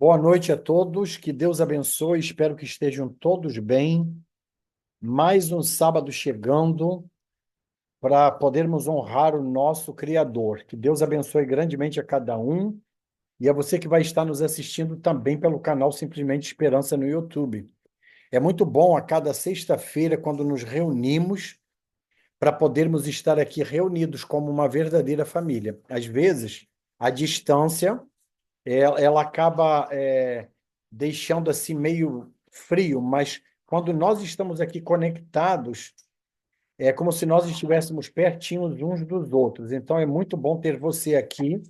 Boa noite a todos, que Deus abençoe, espero que estejam todos bem. Mais um sábado chegando para podermos honrar o nosso Criador. Que Deus abençoe grandemente a cada um e a você que vai estar nos assistindo também pelo canal Simplesmente Esperança no YouTube. É muito bom a cada sexta-feira, quando nos reunimos, para podermos estar aqui reunidos como uma verdadeira família. Às vezes, a distância ela acaba deixando assim meio frio, mas quando nós estamos aqui conectados, é como se nós estivéssemos pertinhos uns dos outros. Então é muito bom ter você aqui,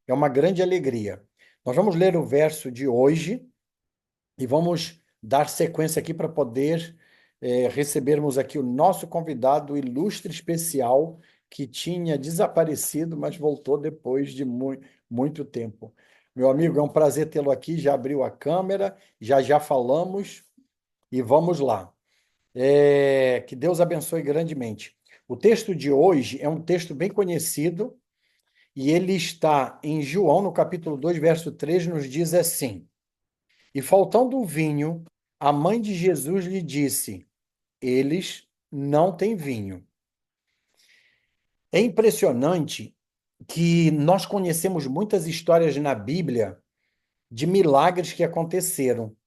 é uma grande alegria. Nós vamos ler o verso de hoje e vamos dar sequência aqui para poder recebermos aqui o nosso convidado ilustre especial que tinha desaparecido, mas voltou depois de muito tempo. Meu amigo, é um prazer tê-lo aqui. Já abriu a câmera, já falamos e vamos lá. Que Deus abençoe grandemente. O texto de hoje é um texto bem conhecido e ele está em João, no capítulo 2, verso 3, nos diz assim: E faltando o vinho, a mãe de Jesus lhe disse: Eles não têm vinho. É impressionante que nós conhecemos muitas histórias na Bíblia de milagres que aconteceram.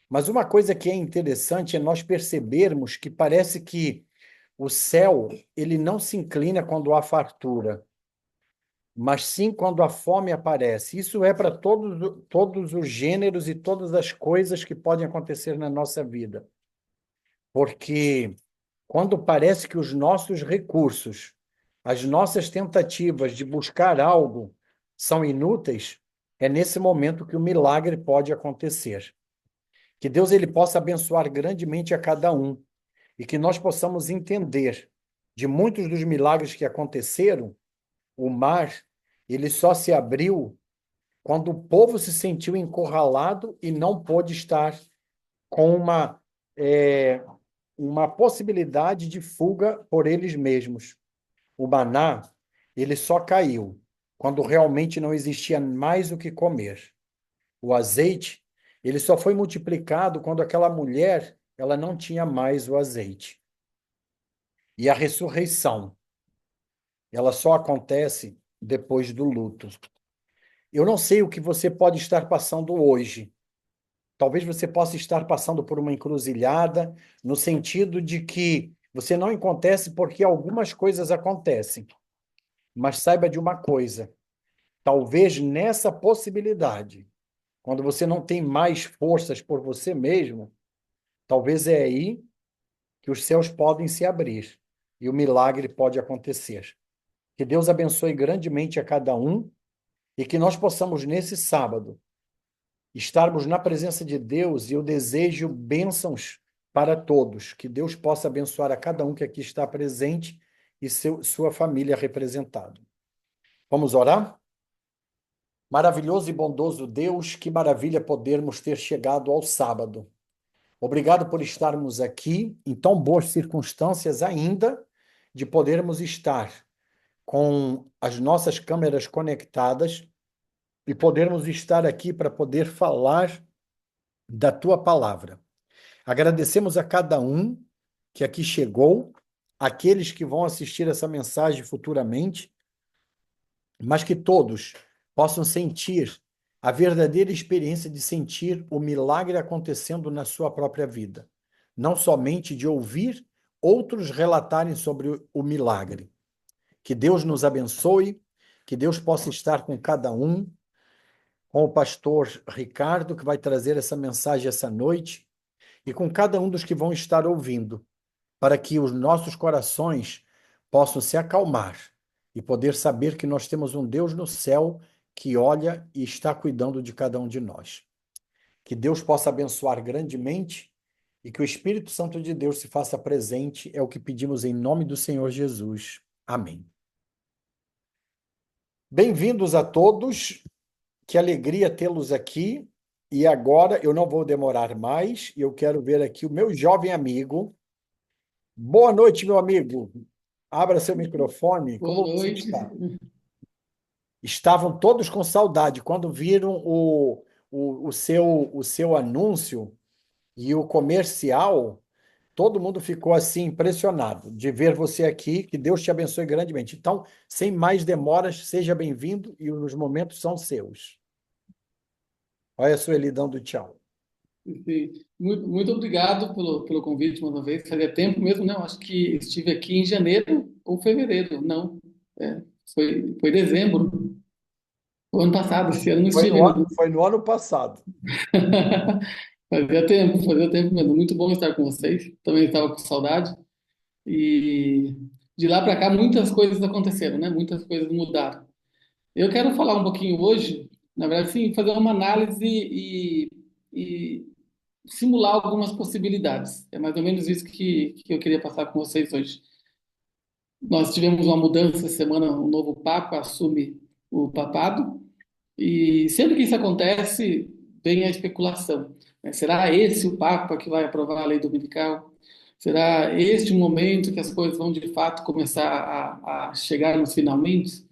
Mas uma coisa que é interessante é nós percebermos que parece que o céu, ele não se inclina quando há fartura, mas sim quando a fome aparece. Isso é para todos os gêneros e todas as coisas que podem acontecer na nossa vida. Porque quando parece que os nossos recursos, as nossas tentativas de buscar algo são inúteis, é nesse momento que o milagre pode acontecer. Que Deus ele possa abençoar grandemente a cada um e que nós possamos entender de muitos dos milagres que aconteceram, o mar ele só se abriu quando o povo se sentiu encurralado e não pôde estar com é, uma possibilidade de fuga por eles mesmos. O maná, ele só caiu quando realmente não existia mais o que comer. O azeite, ele só foi multiplicado quando aquela mulher, ela não tinha mais o azeite. E a ressurreição, ela só acontece depois do luto. Eu não sei o que você pode estar passando hoje. Talvez você possa estar passando por uma encruzilhada, no sentido de que você não acontece porque algumas coisas acontecem. Mas saiba de uma coisa: talvez nessa possibilidade, quando você não tem mais forças por você mesmo, talvez é aí que os céus podem se abrir e o milagre pode acontecer. Que Deus abençoe grandemente a cada um e que nós possamos, nesse sábado, estarmos na presença de Deus e eu desejo bênçãos para todos. Que Deus possa abençoar a cada um que aqui está presente e sua família representada. Vamos orar? Maravilhoso e bondoso Deus, que maravilha podermos ter chegado ao sábado. Obrigado por estarmos aqui em tão boas circunstâncias ainda de podermos estar com as nossas câmeras conectadas e podermos estar aqui para poder falar da tua palavra. Agradecemos a cada um que aqui chegou, aqueles que vão assistir essa mensagem futuramente, mas que todos possam sentir a verdadeira experiência de sentir o milagre acontecendo na sua própria vida. Não somente de ouvir outros relatarem sobre o milagre. Que Deus nos abençoe, que Deus possa estar com cada um, com o pastor Ricardo, que vai trazer essa mensagem essa noite, e com cada um dos que vão estar ouvindo, para que os nossos corações possam se acalmar e poder saber que nós temos um Deus no céu que olha e está cuidando de cada um de nós. Que Deus possa abençoar grandemente e que o Espírito Santo de Deus se faça presente, é o que pedimos em nome do Senhor Jesus. Amém. Bem-vindos a todos, que alegria tê-los aqui. E agora eu não vou demorar mais, eu quero ver aqui o meu jovem amigo. Boa noite, meu amigo. Abra seu microfone. Boa Como você noite. está? Estavam todos com saudade quando viram o seu anúncio e o comercial, todo mundo ficou assim impressionado de ver você aqui. Que Deus te abençoe grandemente. Então, sem mais demoras, seja bem-vindo e os momentos são seus. Olha a Sueli dando tchau. Sim. Muito obrigado pelo convite uma vez. Fazia tempo mesmo, não? Acho que estive aqui em janeiro ou fevereiro. Não, foi dezembro. O ano passado, esse ano não Foi estive, no, não. foi no ano passado. Fazia tempo mesmo. Muito bom estar com vocês. Também estava com saudade. E de lá para cá, muitas coisas aconteceram, né? Muitas coisas mudaram. Eu quero falar um pouquinho hoje, na verdade, sim, fazer uma análise e simular algumas possibilidades. É mais ou menos isso que eu queria passar com vocês hoje. Nós tivemos uma mudança essa semana, um novo Papa assume o papado, e sempre que isso acontece, vem a especulação, né? Será esse o Papa que vai aprovar a lei dominical? Será este o momento que as coisas vão de fato começar a chegar nos finalmente?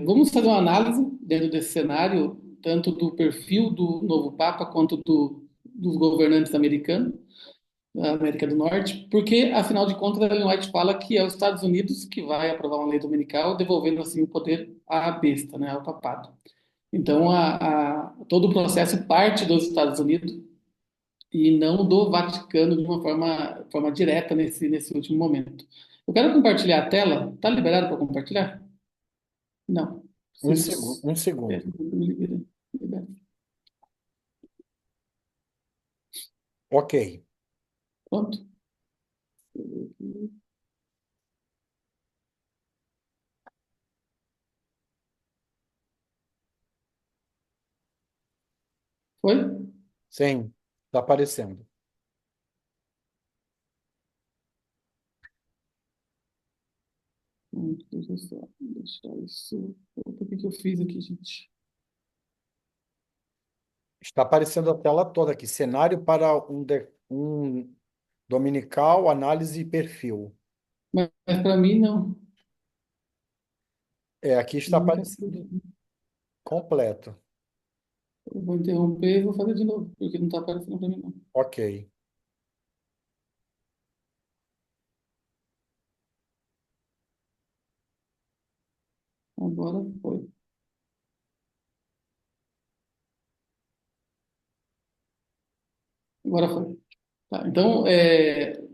Vamos fazer uma análise dentro desse cenário, tanto do perfil do novo Papa quanto dos governantes americanos, da América do Norte, porque, afinal de contas, a Ellen White fala que é os Estados Unidos que vai aprovar uma lei dominical, devolvendo assim o poder à besta, né, ao papado. Então, todo o processo parte dos Estados Unidos e não do Vaticano de uma forma direta nesse último momento. Eu quero compartilhar a tela. Está liberado para compartilhar? Não. Um segundo, Preciso. um É, segundo. libera. Ok. Pronto. Foi? Sim, está aparecendo. Deixa eu só deixar isso. Por que que eu fiz aqui, gente? Está aparecendo a tela toda aqui. Cenário para um dominical, análise e perfil. Mas para mim, não. É, aqui está Não tá aparecendo aparecendo. completo. Eu vou interromper e vou fazer de novo, porque não está aparecendo para mim, não. Ok. Agora foi. Agora foi. Tá, então,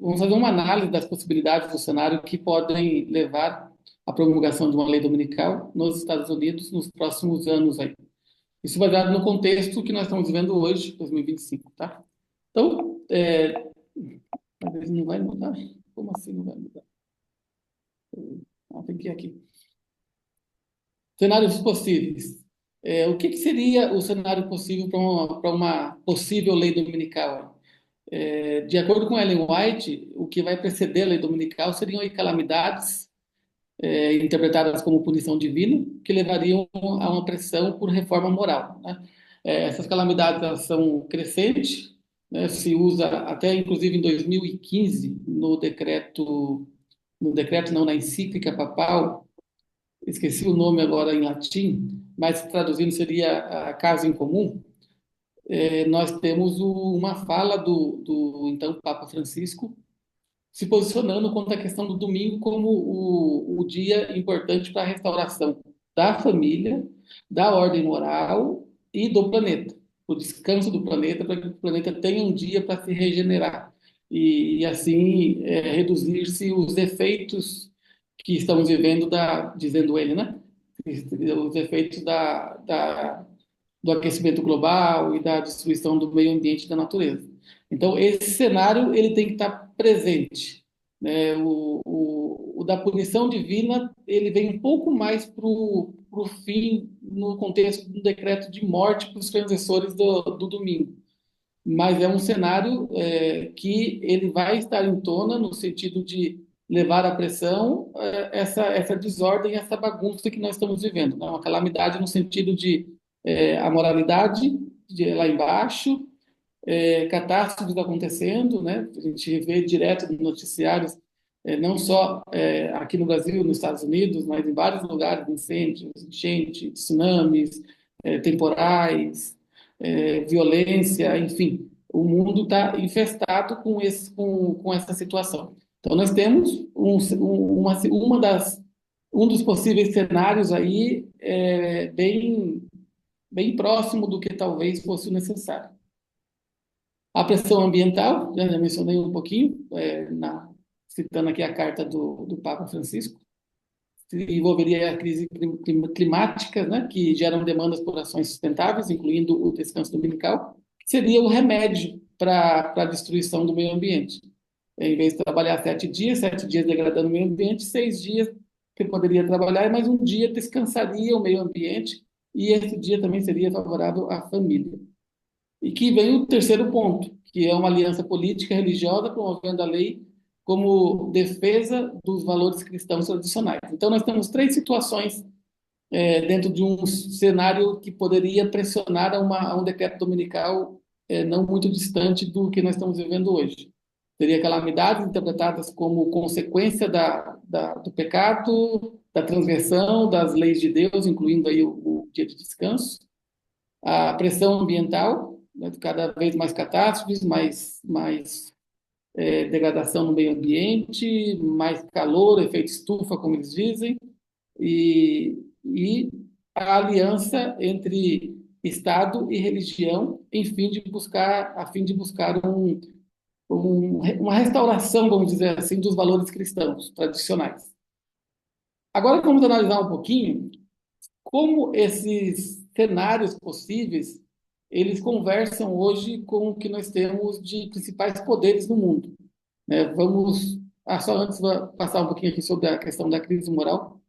vamos fazer uma análise das possibilidades do cenário que podem levar à promulgação de uma lei dominical nos Estados Unidos nos próximos anos aí. Isso baseado no contexto que nós estamos vivendo hoje, 2025, tá? Então, às vezes não vai mudar. Como assim não vai mudar? Tem que ir aqui. Cenários possíveis. O que seria o cenário possível para uma possível lei dominical? De acordo com Ellen White, o que vai preceder a lei dominical seriam aí calamidades interpretadas como punição divina, que levariam a uma pressão por reforma moral, né? Essas calamidades elas são crescentes, né? Se usa até inclusive em 2015 no decreto não, na encíclica papal, esqueci o nome agora em latim, mas traduzindo seria a caso em comum. Nós temos uma fala do então Papa Francisco se posicionando contra a questão do domingo como o dia importante para a restauração da família, da ordem moral e do planeta, o descanso do planeta, para que o planeta tenha um dia para se regenerar e assim reduzir-se os efeitos que estamos vivendo dizendo ele, né? Os efeitos do aquecimento global e da destruição do meio ambiente e da natureza. Então, esse cenário ele tem que estar presente, né? O da punição divina ele vem um pouco mais para o fim no contexto do decreto de morte para os transgressores do domingo, mas é um cenário que ele vai estar em tona no sentido de levar à pressão essa desordem, essa bagunça que nós estamos vivendo, né? Uma calamidade no sentido de a moralidade lá embaixo, catástrofes acontecendo, né? A gente vê direto nos noticiários, não só aqui no Brasil, nos Estados Unidos, mas em vários lugares, incêndios, enchentes, tsunamis, temporais. violência, enfim, o mundo está infestado com essa situação. Então, nós temos um dos possíveis cenários aí bem próximo do que talvez fosse o necessário. A pressão ambiental, já mencionei um pouquinho, citando aqui a carta do Papa Francisco, envolveria a crise climática, né, que geram demandas por ações sustentáveis, incluindo o descanso dominical, que seria o remédio para a destruição do meio ambiente. Em vez de trabalhar 7 dias, 7 dias degradando o meio ambiente, 6 dias que poderia trabalhar, mas um dia descansaria o meio ambiente e esse dia também seria favorável à família. E que vem o terceiro ponto, que é uma aliança política e religiosa promovendo a lei como defesa dos valores cristãos tradicionais. Então, nós temos três situações dentro de um cenário que poderia pressionar a um decreto dominical não muito distante do que nós estamos vivendo hoje. Teria calamidades interpretadas como consequência do pecado, da transgressão das leis de Deus, incluindo aí o dia de descanso, a pressão ambiental, né, cada vez mais catástrofes, mais degradação no meio ambiente, mais calor, efeito estufa, como eles dizem, e a aliança entre Estado e religião, a fim de buscar uma restauração, vamos dizer assim, dos valores cristãos tradicionais. Agora vamos analisar um pouquinho como esses cenários possíveis eles conversam hoje com o que nós temos de principais poderes no mundo, né? Só antes vou passar um pouquinho aqui sobre a questão da crise moral,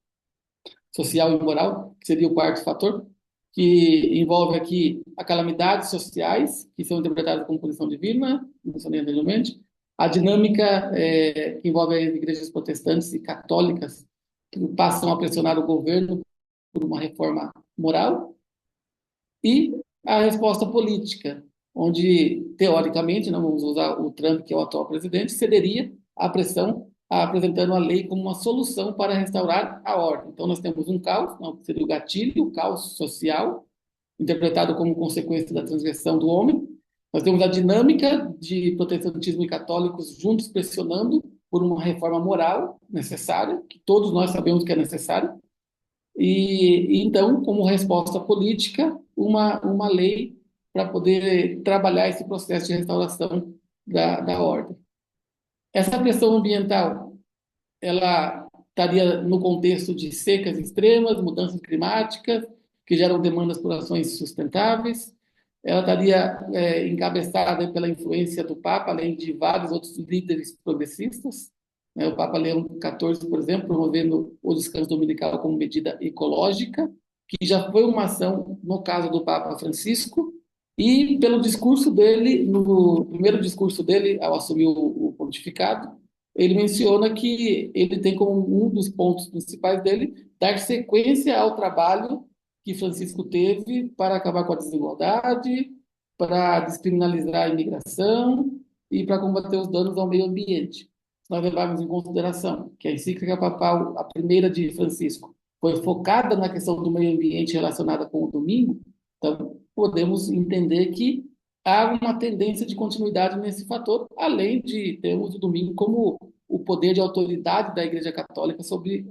social e moral, que seria o quarto fator, que envolve aqui a calamidades sociais, que são interpretadas como punição divina, mencionei anteriormente, a dinâmica que envolve as igrejas protestantes e católicas, que passam a pressionar o governo por uma reforma moral, e a resposta política, onde, teoricamente, não vamos usar o Trump, que é o atual presidente, cederia à pressão, apresentando a lei como uma solução para restaurar a ordem. Então, nós temos um caos, que seria o gatilho, o caos social, interpretado como consequência da transgressão do homem. Nós temos a dinâmica de protestantismo e católicos juntos pressionando por uma reforma moral necessária, que todos nós sabemos que é necessária, então, como resposta política, uma lei para poder trabalhar esse processo de restauração da ordem. Essa pressão ambiental, ela estaria no contexto de secas extremas, mudanças climáticas, que geram demandas por ações sustentáveis. Ela estaria encabeçada pela influência do Papa, além de vários outros líderes progressistas, né? O Papa Leão XIV, por exemplo, promovendo o descanso dominical como medida ecológica, que já foi uma ação no caso do Papa Francisco, e pelo discurso dele, no primeiro discurso dele, ao assumir o pontificado, ele menciona que ele tem como um dos pontos principais dele dar sequência ao trabalho que Francisco teve para acabar com a desigualdade, para descriminalizar a imigração e para combater os danos ao meio ambiente. Se nós levarmos em consideração que a encíclica papal, a primeira de Francisco, foi focada na questão do meio ambiente relacionada com o domingo, então podemos entender que há uma tendência de continuidade nesse fator, além de termos o domingo como o poder de autoridade da Igreja Católica sobre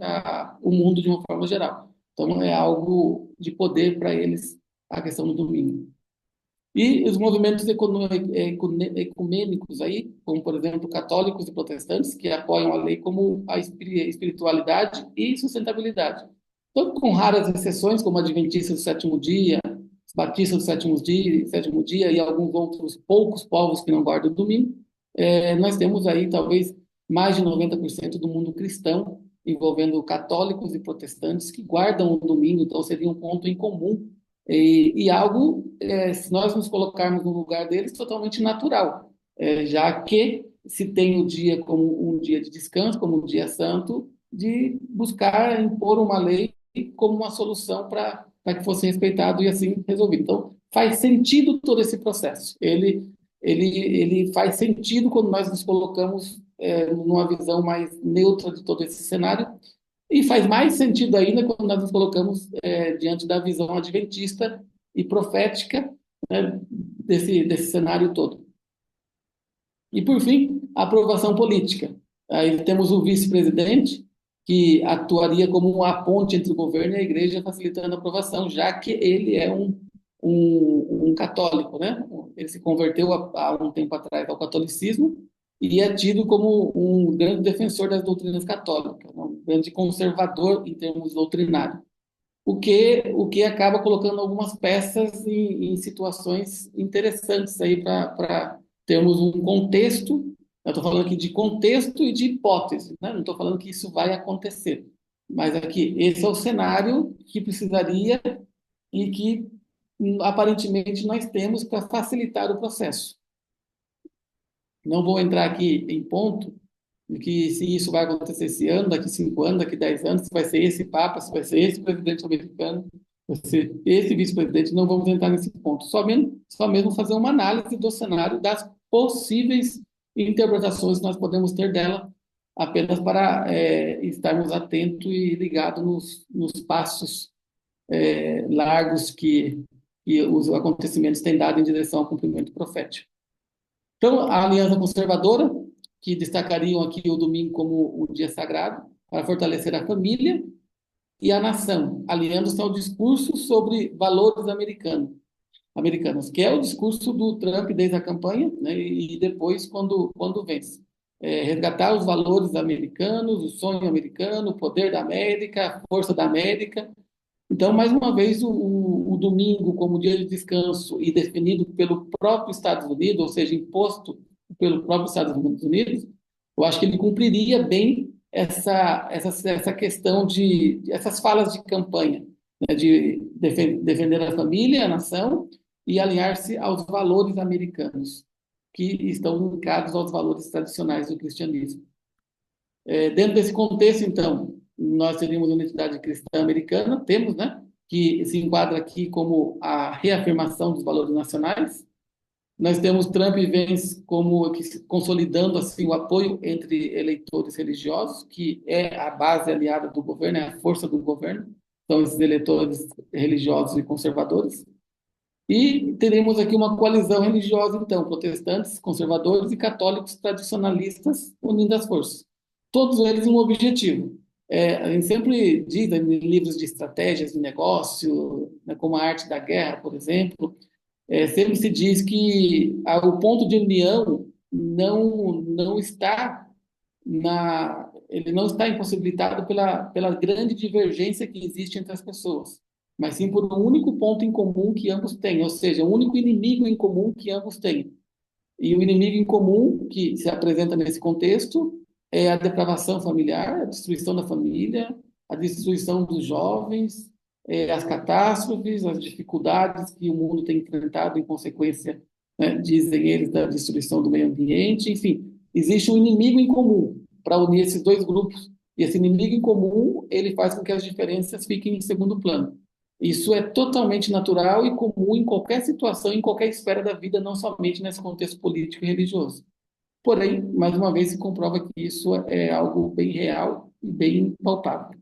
o mundo de uma forma geral. Então, é algo de poder para eles, a questão do domingo. E os movimentos ecumênicos aí, como, por exemplo, católicos e protestantes, que apoiam a lei como a espiritualidade e sustentabilidade. Então, com raras exceções, como adventistas do sétimo dia, batistas do sétimo dia e alguns outros poucos povos que não guardam o domingo, nós temos aí talvez mais de 90% do mundo cristão, envolvendo católicos e protestantes que guardam o domingo, então seria um ponto em comum e algo, se nós nos colocarmos no lugar deles, totalmente natural, já que se tem o dia como um dia de descanso, como um dia santo, de buscar impor uma lei como uma solução para que fosse respeitado e assim resolvido. Então, faz sentido todo esse processo. Ele faz sentido quando nós nos colocamos numa visão mais neutra de todo esse cenário, e faz mais sentido ainda quando nós nos colocamos diante da visão adventista e profética, né, desse cenário todo. E, por fim, a aprovação política. Aí temos o vice-presidente, que atuaria como uma ponte entre o governo e a igreja, facilitando a aprovação, já que ele é um católico, né? Ele se converteu há um tempo atrás ao catolicismo e é tido como um grande defensor das doutrinas católicas, né? Um grande conservador em termos doutrinários. O que acaba colocando algumas peças em situações interessantes aí para termos um contexto. Eu estou falando aqui de contexto e de hipótese, né? Não estou falando que isso vai acontecer, mas aqui esse é o cenário que precisaria e que aparentemente nós temos para facilitar o processo. Não vou entrar aqui em ponto de que se isso vai acontecer esse ano, daqui 5 anos, daqui 10 anos, se vai ser esse Papa, se vai ser esse presidente americano, vai ser esse vice-presidente, não vamos entrar nesse ponto. Só mesmo fazer uma análise do cenário, das possíveis interpretações que nós podemos ter dela, apenas para estarmos atentos e ligados nos passos largos que os acontecimentos têm dado em direção ao cumprimento profético. Então, a Aliança Conservadora, que destacariam aqui o domingo como um dia sagrado, para fortalecer a família e a nação, aliando-se ao discurso sobre valores americanos, que é o discurso do Trump desde a campanha, né, e depois quando vence. Resgatar os valores americanos, o sonho americano, o poder da América, a força da América. Então, mais uma vez, o domingo como dia de descanso e definido pelo próprio Estados Unidos, ou seja, imposto pelo próprio Estados Unidos, eu acho que ele cumpriria bem essa questão essas falas de campanha, né, de defender a família, a nação e alinhar-se aos valores americanos, que estão ligados aos valores tradicionais do cristianismo. Dentro desse contexto, então, nós teríamos uma entidade cristã americana, temos, né, que se enquadra aqui como a reafirmação dos valores nacionais. Nós temos Trump e Vence como consolidando assim o apoio entre eleitores religiosos, que é a base aliada do governo, é a força do governo, são esses eleitores religiosos e conservadores. E teremos aqui uma coalizão religiosa, então, protestantes, conservadores e católicos tradicionalistas unindo as forças. Todos eles um objetivo. A gente sempre diz em livros de estratégias de negócio, né, como a arte da guerra, por exemplo, sempre se diz que o ponto de união não está ele não está impossibilitado pela grande divergência que existe entre as pessoas, mas sim por um único ponto em comum que ambos têm, ou seja, um único inimigo em comum que ambos têm. E o inimigo em comum que se apresenta nesse contexto é a depravação familiar, a destruição da família, a destruição dos jovens, as catástrofes, as dificuldades que o mundo tem enfrentado em consequência, né, dizem eles, da destruição do meio ambiente. Enfim, existe um inimigo em comum para unir esses dois grupos. E esse inimigo em comum, ele faz com que as diferenças fiquem em segundo plano. Isso é totalmente natural e comum em qualquer situação, em qualquer esfera da vida, não somente nesse contexto político e religioso. Porém, mais uma vez, se comprova que isso é algo bem real e bem palpável.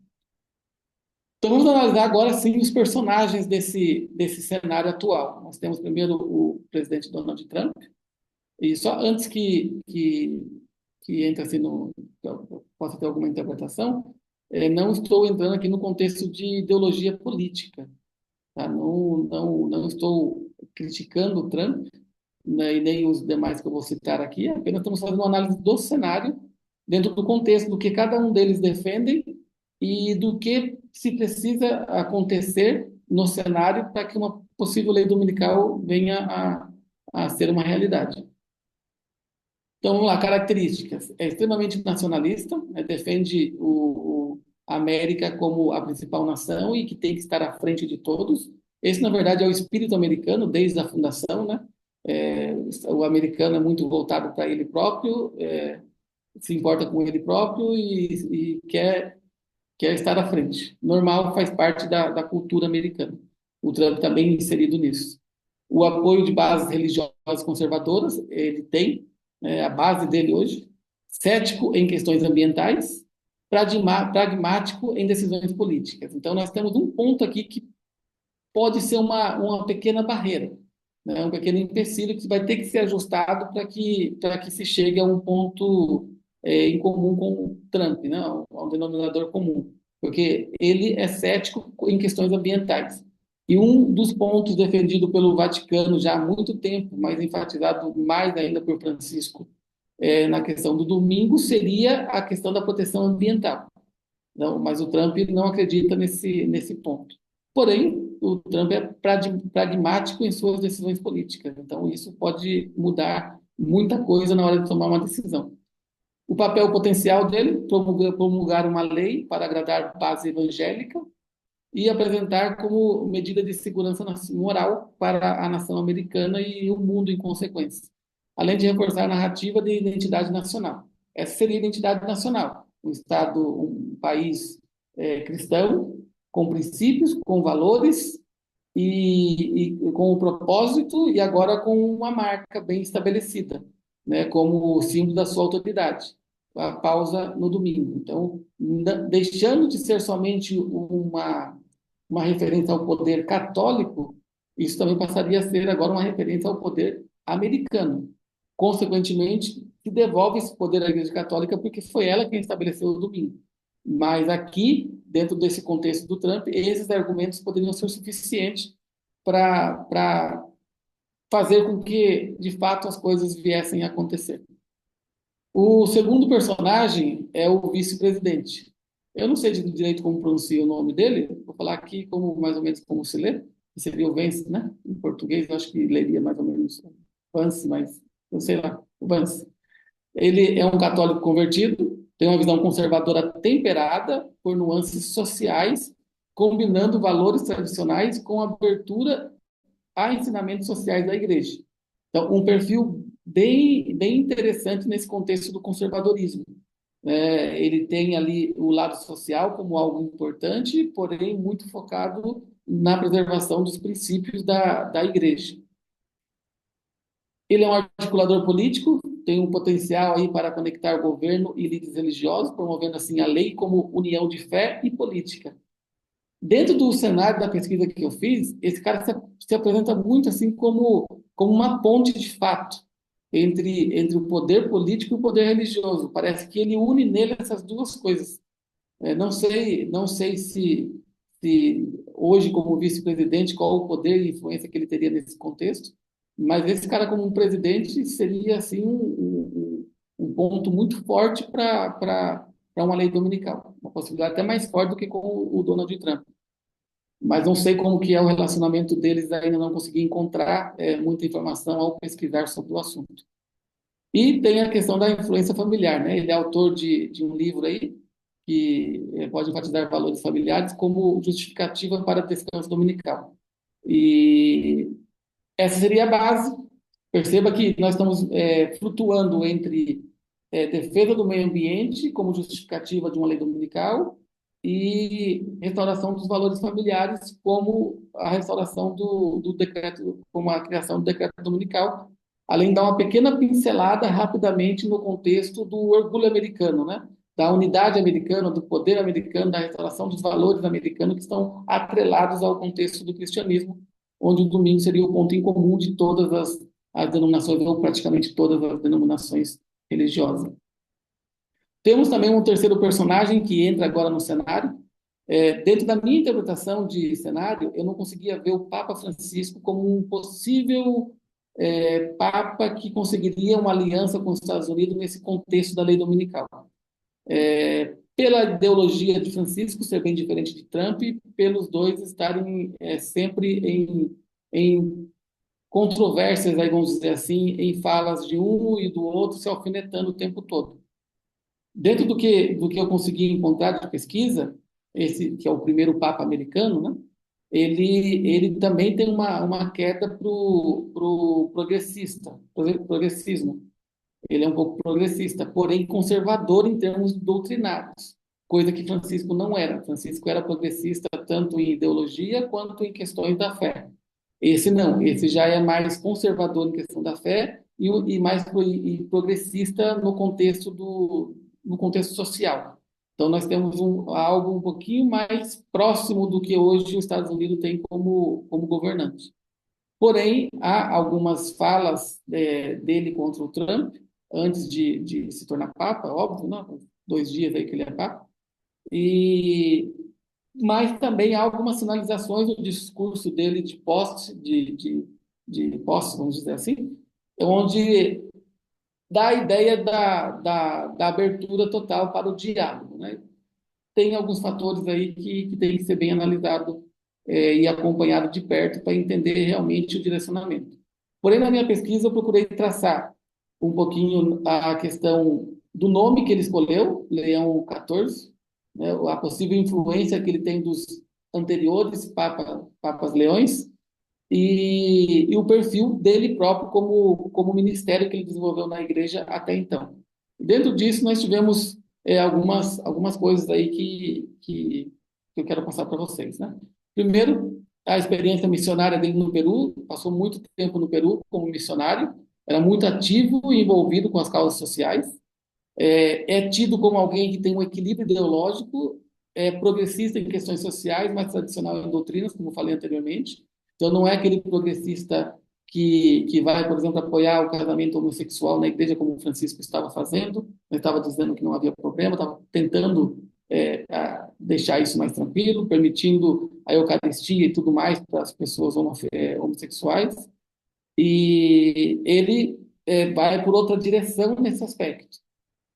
Então, vamos analisar agora, sim, os personagens desse cenário atual. Nós temos primeiro o presidente Donald Trump, e só antes que entre assim, possa ter alguma interpretação, não estou entrando aqui no contexto de ideologia política. Tá? Não estou criticando o Trump, né, e nem os demais que eu vou citar aqui, apenas estamos fazendo uma análise do cenário dentro do contexto do que cada um deles defende e do que se precisa acontecer no cenário para que uma possível lei dominical venha a ser uma realidade. Então, vamos lá, características. É extremamente nacionalista, né, defende a América como a principal nação e que tem que estar à frente de todos. Esse, na verdade, é o espírito americano desde a fundação, né? O americano é muito voltado para ele próprio, se importa com ele próprio e quer estar à frente. Normal, faz parte da cultura americana. O Trump está bem inserido nisso. O apoio de bases religiosas conservadoras, ele tem, a base dele hoje. Cético em questões ambientais, pragmático em decisões políticas. Então, nós temos um ponto aqui que pode ser uma pequena barreira. né? Um pequeno empecilho que vai ter que ser ajustado para que se chegue a um ponto em comum com o Trump, né? A um denominador comum, porque ele é cético em questões ambientais. E um dos pontos defendido pelo Vaticano já há muito tempo, mas enfatizado mais ainda por Francisco, na questão do domingo, seria a questão da proteção ambiental. Não, mas o Trump não acredita nesse ponto. Porém, o Trump é pragmático em suas decisões políticas, então isso pode mudar muita coisa na hora de tomar uma decisão. O papel potencial dele, promulgar uma lei para agradar a base evangélica e apresentar como medida de segurança moral para a nação americana e o mundo em consequência, além de reforçar a narrativa de identidade nacional. Essa seria a identidade nacional, um Estado, um país cristão, com princípios, com valores e com o propósito e agora com uma marca bem estabelecida, né, como símbolo da sua autoridade. A pausa no domingo. Então, deixando de ser somente uma referência ao poder católico, isso também passaria a ser agora uma referência ao poder americano. Consequentemente, se devolve esse poder à Igreja Católica porque foi ela quem estabeleceu o domingo. Mas aqui, dentro desse contexto do Trump, esses argumentos poderiam ser suficientes para fazer com que, de fato, as coisas viessem a acontecer. O segundo personagem é o vice-presidente. Eu não sei direito como pronuncia o nome dele, vou falar aqui como mais ou menos como se lê, que seria o Vance, né? Em português, eu acho que leria mais ou menos Vance, mas eu sei lá, o Vance. Ele é um católico convertido, tem uma visão conservadora temperada por nuances sociais, combinando valores tradicionais com abertura a ensinamentos sociais da igreja. Então, um perfil bem interessante nesse contexto do conservadorismo. Ele tem ali o lado social como algo importante, porém muito focado na preservação dos princípios da igreja. Ele é um articulador político, tem um potencial aí para conectar governo e líderes religiosos, promovendo assim a lei como união de fé e política. Dentro do cenário da pesquisa que eu fiz, esse cara se apresenta muito assim como uma ponte de fato entre o poder político e o poder religioso. Parece que ele une nele essas duas coisas. Não sei se hoje, como vice-presidente, qual o poder e influência que ele teria nesse contexto, mas esse cara, como um presidente, seria assim um ponto muito forte para uma lei dominical, uma possibilidade até mais forte do que com o Donald Trump. Mas não sei como que é o relacionamento deles, ainda não consegui encontrar muita informação ao pesquisar sobre o assunto. E tem a questão da influência familiar, né? Ele é autor de um livro aí que pode enfatizar valores familiares como justificativa para descanso dominical. E essa seria a base. Perceba que nós estamos flutuando entre defesa do meio ambiente como justificativa de uma lei dominical e restauração dos valores familiares como a restauração do decreto, como a criação do decreto dominical, além de dar uma pequena pincelada rapidamente no contexto do orgulho americano, né? Da unidade americana, do poder americano, da restauração dos valores americanos que estão atrelados ao contexto do cristianismo, onde o domingo seria o ponto em comum de todas as denominações, ou praticamente todas as denominações religiosas. Temos também um terceiro personagem que entra agora no cenário. Dentro da minha interpretação de cenário, eu não conseguia ver o Papa Francisco como um possível Papa que conseguiria uma aliança com os Estados Unidos nesse contexto da lei dominical. Pela ideologia de Francisco ser bem diferente de Trump, pelos dois estarem sempre em controvérsias, aí vamos dizer assim, em falas de um e do outro, se alfinetando o tempo todo. Dentro do que eu consegui encontrar de pesquisa, esse que é o primeiro Papa americano, né? Ele também tem uma queda pro progressismo. Ele é um pouco progressista, porém conservador em termos doutrinários, coisa que Francisco não era. Francisco era progressista tanto em ideologia quanto em questões da fé. Esse não, esse já é mais conservador em questão da fé e mais progressista no contexto social. Então nós temos algo um pouquinho mais próximo do que hoje os Estados Unidos têm como governante. Porém, há algumas falas dele contra o Trump, antes de se tornar Papa, óbvio, né? 2 dias aí que ele é Papa, e, mas também há algumas sinalizações no discurso dele de posse, vamos dizer assim, onde dá a ideia da abertura total para o diálogo, né? Tem alguns fatores aí que tem que ser bem analisado e acompanhado de perto para entender realmente o direcionamento. Porém, na minha pesquisa, eu procurei traçar um pouquinho a questão do nome que ele escolheu, Leão XIV, né, a possível influência que ele tem dos anteriores papas leões, e o perfil dele próprio como ministério que ele desenvolveu na igreja até então. Dentro disso, nós tivemos algumas coisas aí que eu quero passar para vocês, né? Primeiro, a experiência missionária dele no Peru, passou muito tempo no Peru como missionário, era muito ativo e envolvido com as causas sociais, é tido como alguém que tem um equilíbrio ideológico, é progressista em questões sociais, mas tradicional em doutrinas, como falei anteriormente. Então, não é aquele progressista que vai, por exemplo, apoiar o casamento homossexual na igreja, como o Francisco estava fazendo, ele estava dizendo que não havia problema, estava tentando deixar isso mais tranquilo, permitindo a Eucaristia e tudo mais para as pessoas homossexuais. E ele vai por outra direção nesse aspecto.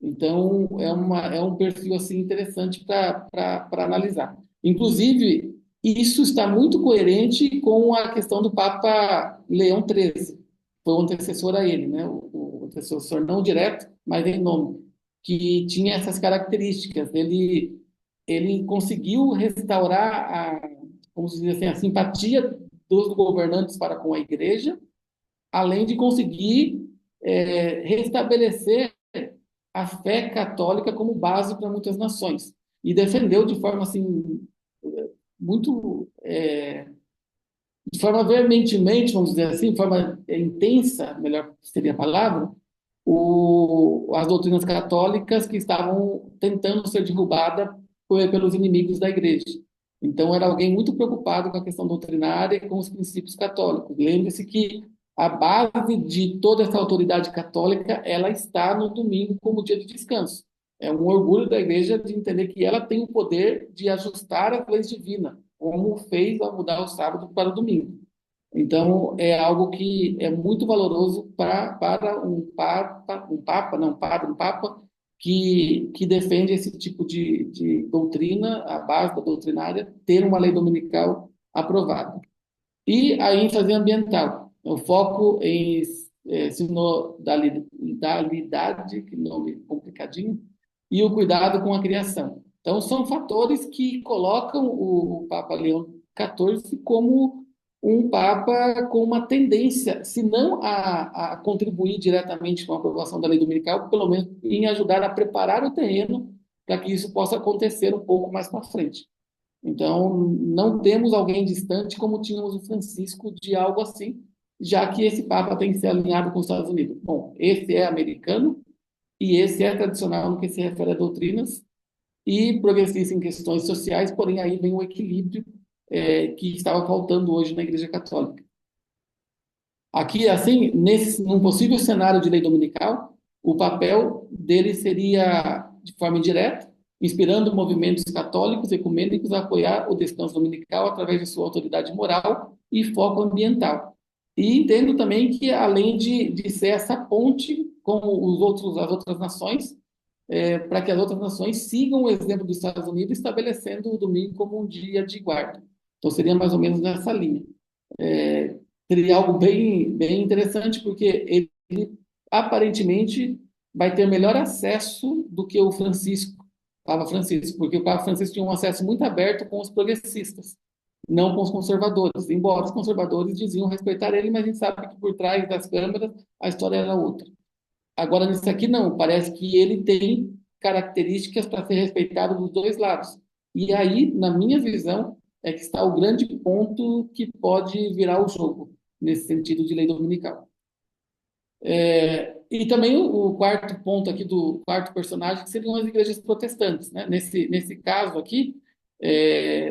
Então, é um perfil assim interessante para analisar. Inclusive, isso está muito coerente com a questão do Papa Leão XIII, foi o antecessor a ele, né? O antecessor não direto, mas em nome, que tinha essas características. Ele conseguiu restaurar como se diz assim, a simpatia dos governantes para com a igreja, além de conseguir restabelecer a fé católica como base para muitas nações e defendeu de forma assim muito de forma veementemente, vamos dizer assim, de forma intensa, melhor seria a palavra, as doutrinas católicas que estavam tentando ser derrubadas pelos inimigos da igreja. Então, era alguém muito preocupado com a questão doutrinária e com os princípios católicos. Lembre-se que a base de toda essa autoridade católica, ela está no domingo como dia de descanso. É um orgulho da igreja de entender que ela tem o poder de ajustar as leis divinas, como fez ao mudar o sábado para o domingo. Então, é algo que é muito valoroso para um papa, não, para um papa que defende esse tipo de doutrina, a base da doutrinária, ter uma lei dominical aprovada. E a ênfase ambiental, o foco em sinodalidade, que nome complicadinho, e o cuidado com a criação. Então, são fatores que colocam o Papa Leão XIV como um Papa com uma tendência, se não a contribuir diretamente com a aprovação da lei dominical, pelo menos em ajudar a preparar o terreno para que isso possa acontecer um pouco mais para frente. Então, não temos alguém distante como tínhamos o Francisco de algo assim, já que esse Papa tem que ser alinhado com os Estados Unidos. Bom, esse é americano e esse é tradicional no que se refere a doutrinas e progressista em questões sociais, porém aí vem o equilíbrio que estava faltando hoje na Igreja Católica. Aqui, assim, num possível cenário de lei dominical, o papel dele seria de forma indireta, inspirando movimentos católicos ecumênicos a apoiar o descanso dominical através de sua autoridade moral e foco ambiental. E entendo também que, além de ser essa ponte com as outras nações, para que as outras nações sigam o exemplo dos Estados Unidos, estabelecendo o domingo como um dia de guarda. Então, seria mais ou menos nessa linha. Seria algo bem interessante, porque ele aparentemente vai ter melhor acesso do que o Francisco, Papa Francisco, porque o Papa Francisco tinha um acesso muito aberto com os progressistas, não com os conservadores, embora os conservadores diziam respeitar ele, mas a gente sabe que por trás das câmeras a história era outra. Agora, nisso aqui, não, parece que ele tem características para ser respeitado dos dois lados. E aí, na minha visão, é que está o grande ponto que pode virar o jogo, nesse sentido de lei dominical. E também o quarto ponto aqui do quarto personagem, que seriam as igrejas protestantes, né? Nesse caso aqui,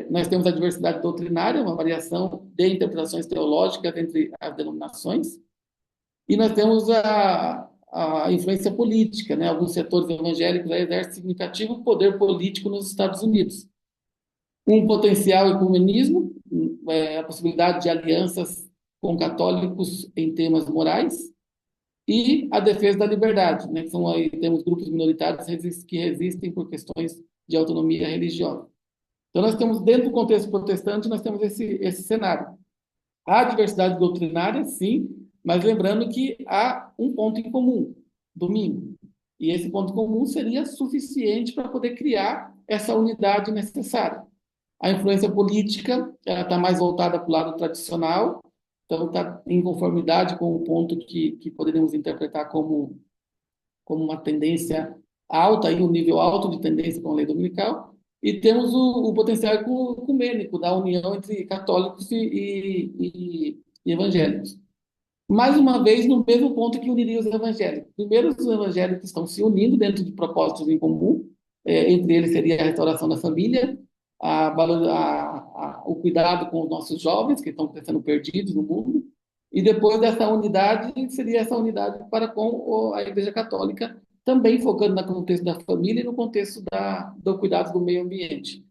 Nós temos a diversidade doutrinária, uma variação de interpretações teológicas entre as denominações, e nós temos a influência política, né? Alguns setores evangélicos aí exercem significativo poder político nos Estados Unidos. Um potencial ecumenismo, a possibilidade de alianças com católicos em temas morais, e a defesa da liberdade, né? Que são aí, temos grupos minoritários que resistem por questões de autonomia religiosa. Então, nós temos, dentro do contexto protestante, nós temos esse cenário. Há diversidade doutrinária, sim, mas lembrando que há um ponto em comum, domingo. E esse ponto comum seria suficiente para poder criar essa unidade necessária. A influência política está mais voltada para o lado tradicional, então está em conformidade com o ponto que poderíamos interpretar como uma tendência alta, aí um nível alto de tendência com a lei dominical, e temos o potencial ecumênico da união entre católicos e evangélicos. Mais uma vez, no mesmo ponto que uniria os evangélicos. Primeiro, os evangélicos estão se unindo dentro de propósitos em comum, entre eles seria a restauração da família, o cuidado com os nossos jovens, que estão sendo perdidos no mundo, e depois dessa unidade, seria essa unidade para com a Igreja Católica, também focando no contexto da família e no contexto do cuidado do meio ambiente.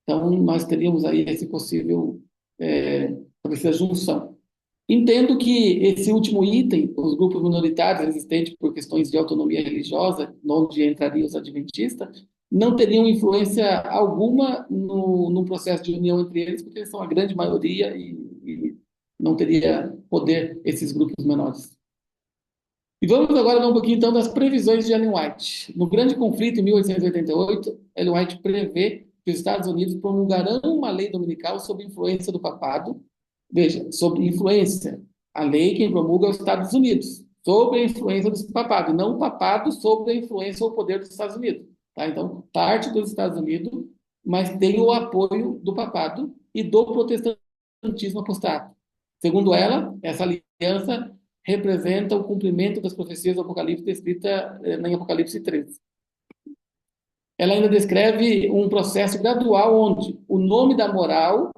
Então, nós teríamos aí esse possível, essa junção. Entendo que esse último item, os grupos minoritários resistentes por questões de autonomia religiosa, onde entrariam os adventistas, não teriam influência alguma no processo de união entre eles, porque eles são a grande maioria e não teria poder esses grupos menores. E vamos agora ver um pouquinho, então, das previsões de Ellen White. No grande conflito, em 1888, Ellen White prevê que os Estados Unidos promulgarão uma lei dominical sob influência do papado. Veja, sob influência. A lei quem promulga é os Estados Unidos, sob a influência do papado, e não o papado sob a influência ou poder dos Estados Unidos. Tá? Então, parte dos Estados Unidos, mas tem o apoio do papado e do protestantismo apostático. Segundo ela, essa aliança representa o cumprimento das profecias do Apocalipse descrita em Apocalipse 13. Ela ainda descreve um processo gradual onde em nome da moral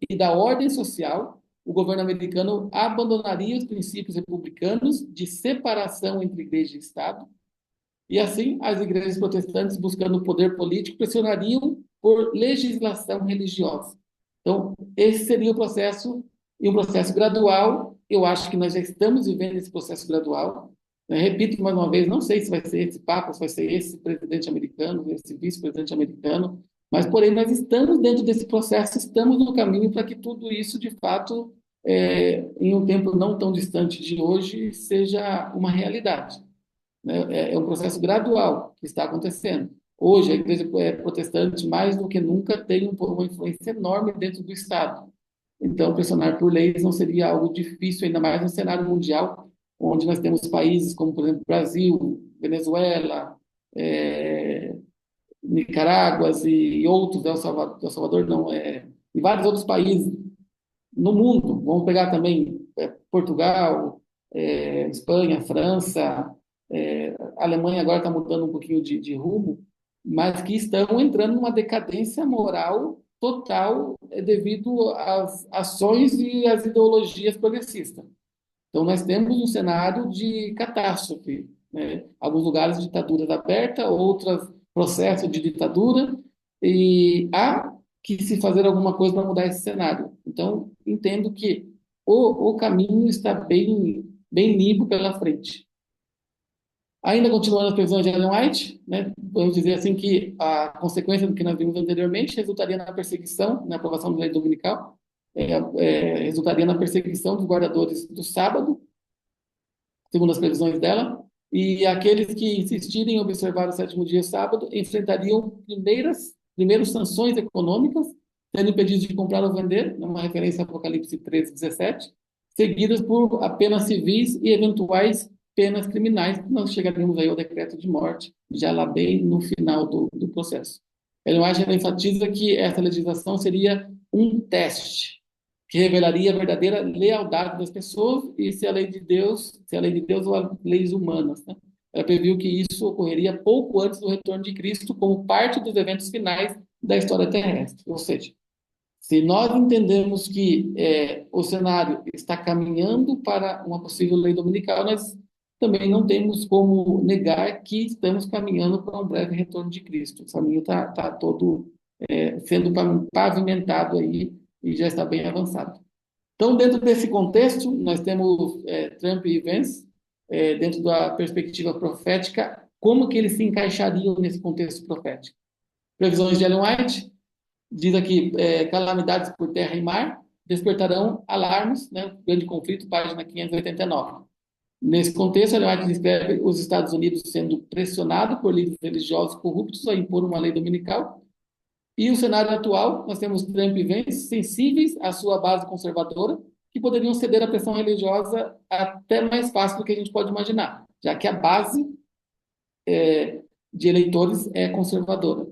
e da ordem social, o governo americano abandonaria os princípios republicanos de separação entre igreja e Estado, e assim as igrejas protestantes, buscando o poder político, pressionariam por legislação religiosa. Então, esse seria o processo, e um processo gradual. Eu acho que nós já estamos vivendo esse processo gradual. Repito mais uma vez, não sei se vai ser esse Papa, se vai ser esse presidente americano, esse vice-presidente americano, mas, porém, nós estamos dentro desse processo, estamos no caminho para que tudo isso, de fato, em um tempo não tão distante de hoje, seja uma realidade. Né? É um processo gradual que está acontecendo. Hoje, a igreja protestante, mais do que nunca, tem uma influência enorme dentro do Estado. Então, pressionar por leis não seria algo difícil, ainda mais no cenário mundial, onde nós temos países como, por exemplo, Brasil, Venezuela, Nicarágua e outros, El Salvador não, e vários outros países no mundo. Vamos pegar também Portugal, Espanha, França, a Alemanha agora está mudando um pouquinho de rumo, mas que estão entrando numa decadência moral total devido às ações e às ideologias progressistas. Então, nós temos um cenário de catástrofe, né? Alguns lugares ditaduras abertas, outros processos de ditadura, e há que se fazer alguma coisa para mudar esse cenário. Então, entendo que o caminho está bem limpo pela frente. Ainda continuando as previsões de Ellen White, né, vamos dizer assim que a consequência do que nós vimos anteriormente resultaria na perseguição, na aprovação da lei dominical, resultaria na perseguição dos guardadores do sábado, segundo as previsões dela, e aqueles que insistirem em observar o sétimo dia sábado enfrentariam primeiras sanções econômicas, sendo impedidos de comprar ou vender, uma referência a Apocalipse 13, 17, seguidas por apenas civis e eventuais penas criminais, nós chegaríamos aí ao decreto de morte, já lá bem no final do processo. Ela enfatiza que essa legislação seria um teste que revelaria a verdadeira lealdade das pessoas e se a lei de Deus ou as leis humanas, né? Ela previu que isso ocorreria pouco antes do retorno de Cristo, como parte dos eventos finais da história terrestre. Ou seja, se nós entendemos que o cenário está caminhando para uma possível lei dominical, nós também não temos como negar que estamos caminhando para um breve retorno de Cristo. O caminho está todo sendo pavimentado aí e já está bem avançado. Então, dentro desse contexto, nós temos Trump e Vance, dentro da perspectiva profética, como que eles se encaixariam nesse contexto profético? Previsões de Ellen White diz aqui, calamidades por terra e mar despertarão alarmes, né? Grande conflito, página 589. Nesse contexto, Ellen White descreve os Estados Unidos sendo pressionados por líderes religiosos corruptos a impor uma lei dominical. E o cenário atual, nós temos Trump e Vance sensíveis à sua base conservadora, que poderiam ceder à pressão religiosa até mais fácil do que a gente pode imaginar, já que a base de eleitores é conservadora.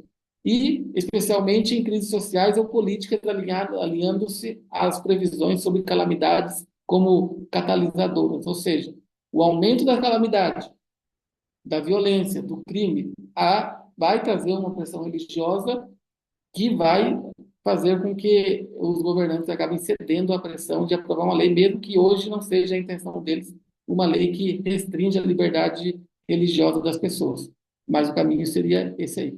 E, especialmente em crises sociais ou políticas, alinhando-se às previsões sobre calamidades como catalisadoras, ou seja, o aumento da calamidade, da violência, do crime, vai trazer uma pressão religiosa que vai fazer com que os governantes acabem cedendo à pressão de aprovar uma lei, mesmo que hoje não seja a intenção deles, uma lei que restringe a liberdade religiosa das pessoas. Mas o caminho seria esse aí.